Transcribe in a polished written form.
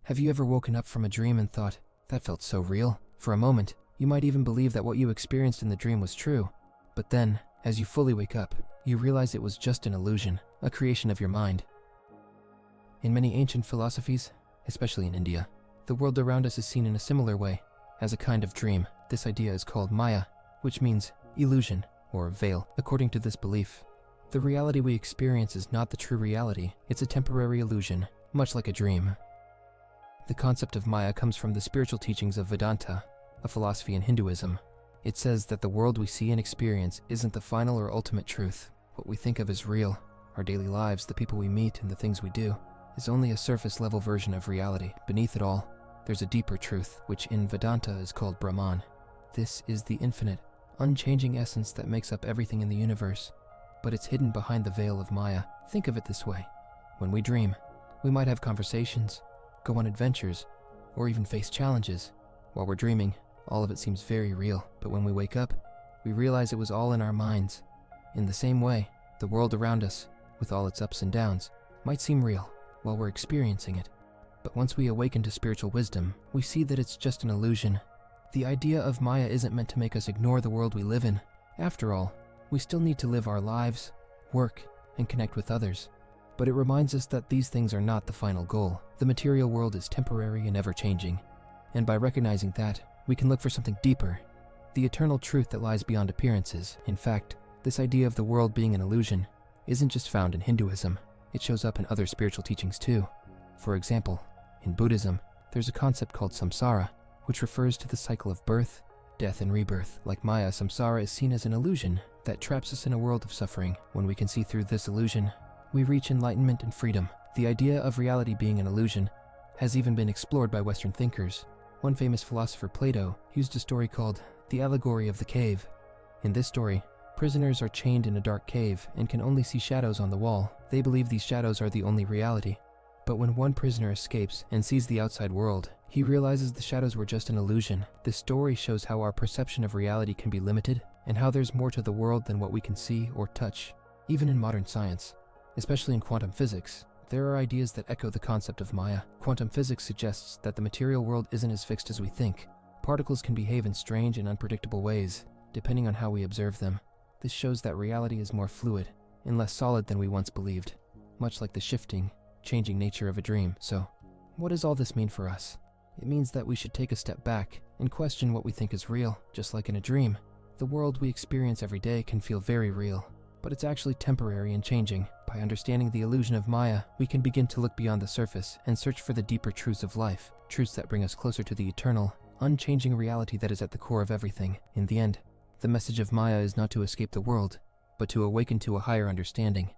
Have you ever woken up from a dream and thought, that felt so real? For a moment, you might even believe that what you experienced in the dream was true. But then, as you fully wake up, you realize it was just an illusion, a creation of your mind. In many ancient philosophies, especially in India, the world around us is seen in a similar way, as a kind of dream. This idea is called maya, which means illusion or veil. According to this belief, the reality we experience is not the true reality, it's a temporary illusion, much like a dream. The concept of maya comes from the spiritual teachings of Vedanta, a philosophy in Hinduism. It says that the world we see and experience isn't the final or ultimate truth. What we think of as real, our daily lives, the people we meet, and the things we do, is only a surface-level version of reality. Beneath it all, there's a deeper truth, which in Vedanta is called Brahman. This is the infinite, unchanging essence that makes up everything in the universe, but it's hidden behind the veil of maya. Think of it this way. When we dream, we might have conversations, go on adventures, or even face challenges. While we're dreaming, all of it seems very real, but when we wake up, we realize it was all in our minds. In the same way, the world around us, with all its ups and downs, might seem real while we're experiencing it. But once we awaken to spiritual wisdom, we see that it's just an illusion. The idea of maya isn't meant to make us ignore the world we live in. After all, we still need to live our lives, work, and connect with others. But it reminds us that these things are not the final goal. The material world is temporary and ever-changing. And by recognizing that, we can look for something deeper, the eternal truth that lies beyond appearances. In fact, this idea of the world being an illusion isn't just found in Hinduism. It shows up in other spiritual teachings too. For example, in Buddhism, there's a concept called samsara, which refers to the cycle of birth, death, and rebirth. Like maya, samsara is seen as an illusion that traps us in a world of suffering. When we can see through this illusion, we reach enlightenment and freedom. The idea of reality being an illusion has even been explored by Western thinkers. One famous philosopher, Plato, used a story called the allegory of the cave. In this story, prisoners are chained in a dark cave and can only see shadows on the wall. They believe these shadows are the only reality. But when one prisoner escapes and sees the outside world, he realizes the shadows were just an illusion. This story shows how our perception of reality can be limited and how there's more to the world than what we can see or touch. Even in modern science, especially in quantum physics, there are ideas that echo the concept of maya. Quantum physics suggests that the material world isn't as fixed as we think. Particles can behave in strange and unpredictable ways, depending on how we observe them. This shows that reality is more fluid and less solid than we once believed, much like the shifting, changing nature of a dream. So, what does all this mean for us? It means that we should take a step back and question what we think is real. Just like in a dream, the world we experience every day can feel very real, but it's actually temporary and changing. By understanding the illusion of maya, we can begin to look beyond the surface and search for the deeper truths of life, truths that bring us closer to the eternal, unchanging reality that is at the core of everything. In the end, the message of maya is not to escape the world, but to awaken to a higher understanding.